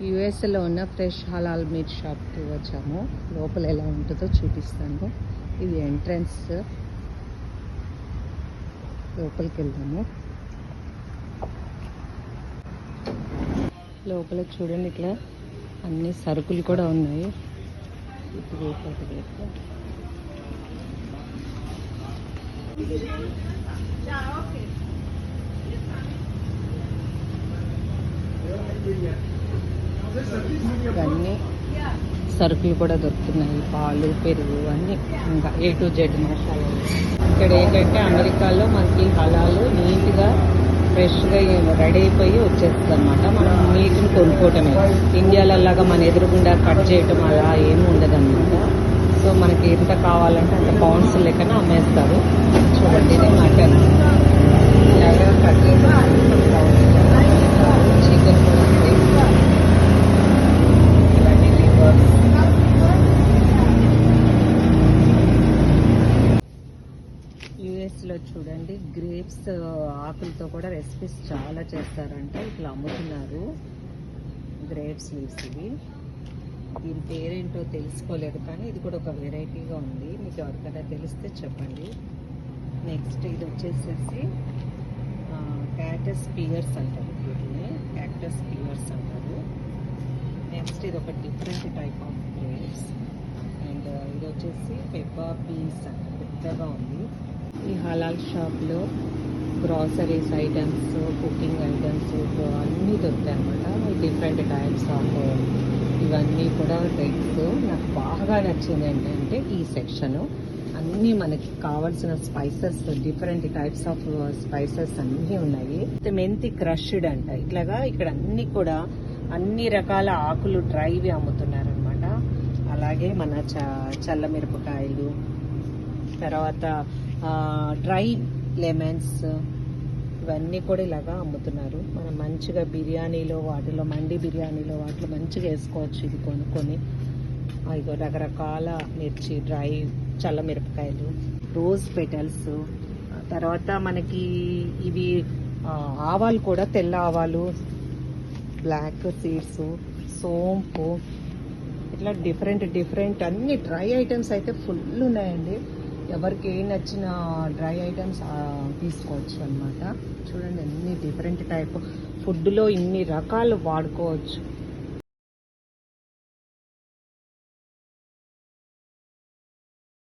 యుఎస్ఏలో ఉన్న ఫ్రెష్ హలాల్ మీట్ షాప్కి వచ్చాము. లోపల ఎలా ఉంటుందో చూపిస్తాను. ఇది ఎంట్రన్స్. లోపలికి వెళ్దాము. లోపల చూడండి, ఇట్లా అన్ని సరుకులు కూడా ఉన్నాయి. ఇవన్నీ సరుకులు కూడా దొరుకుతున్నాయి. పాలు, పెరుగు అన్నీ, ఇంకా A to Z మసాలా. ఇక్కడ ఏంటంటే అమెరికాలో మనకి హలాలు నీట్గా ఫ్రెష్గా రెడీ అయిపోయి వచ్చేస్తుంది అనమాట. మనం నీటిని కొనుక్కోవటమే. ఇండియాలో లాగా మన ఎదురుగుండా కట్ చేయటం అలా ఏమి ఉండదన్నమాట. సో మనకి ఎంత కావాలంటే అంత పౌండ్స్ లెక్కన అమ్మేస్తారు. చూడండి, ఇది మటన్ ఇలాగా కట్ చేసి చికెన్ కూడా ఉంది. ఇవన్నీ లివర్స్. యుఎస్లో చూడండి, గ్రేప్స్ ఆకులతో కూడా రెసిపీస్ చాలా చేస్తారంట. ఇట్లా అమ్ముతున్నారు గ్రేప్స్ లీవ్స్. ఇవి దీని పేరేంటో తెలుసుకోలేదు, కానీ ఇది కూడా ఒక వెరైటీగా ఉంది. మీకు ఎవరికైనా తెలిస్తే చెప్పండి. నెక్స్ట్ ఇది వచ్చేసేసి క్యాక్టస్ పియర్స్ అంటారు. వీటిని క్యాక్టస్ పియర్స్ అంటారు. నెక్స్ట్ ఇది ఒక different type of grapes. And ఇది వచ్చేసి పెప్పర్ పీస్ అంటారు. పెద్దగా ఉంది. ఈ హలాల్ షాప్లో గ్రాసరీస్ ఐటమ్స్, కుకింగ్ ఐటమ్స్ అన్నీ దొరుకుతాయి అన్నమాట. డిఫరెంట్ టైప్స్ ఆఫ్ ఇవన్నీ కూడా రైట్స్. నాకు బాగా నచ్చింది ఏంటంటే ఈ సెక్షను అన్నీ మనకి కావాల్సిన spices, different types of spices అన్నీ ఉన్నాయి. మెంతి క్రష్డ్ అంట. ఇట్లాగా ఇక్కడ అన్ని కూడా అన్ని రకాల ఆకులు డ్రైవి అమ్ముతున్నారనమాట. అలాగే మన చల్ల మిరపకాయలు, తర్వాత డ్రై లెమన్స్, ఇవన్నీ కూడా ఇలాగా అమ్ముతున్నారు. మనం మంచిగా బిర్యానీలో, వాటిలో మండి బిర్యానీలో వాటిలో మంచిగా వేసుకోవచ్చు. ఇది కొనుక్కొని ఇగో రకరకాల మిర్చి, డ్రై చల్ల మిరపకాయలు, రోజ్ పెటల్స్, తర్వాత మనకి ఇవి ఆవాలు కూడా, తెల్ల ఆవాలు, బ్లాక్ సీడ్స్, సోంపు, ఇట్లా డిఫరెంట్ అన్ని డ్రై ఐటమ్స్ అయితే ఫుల్ ఉన్నాయండి. ఎవరికి ఏం నచ్చిన డ్రై ఐటమ్స్ తీసుకోవచ్చు అనమాట. చూడండి, అన్ని డిఫరెంట్ టైప్ ఫుడ్లో ఇన్ని రకాలు వాడుకోవచ్చు.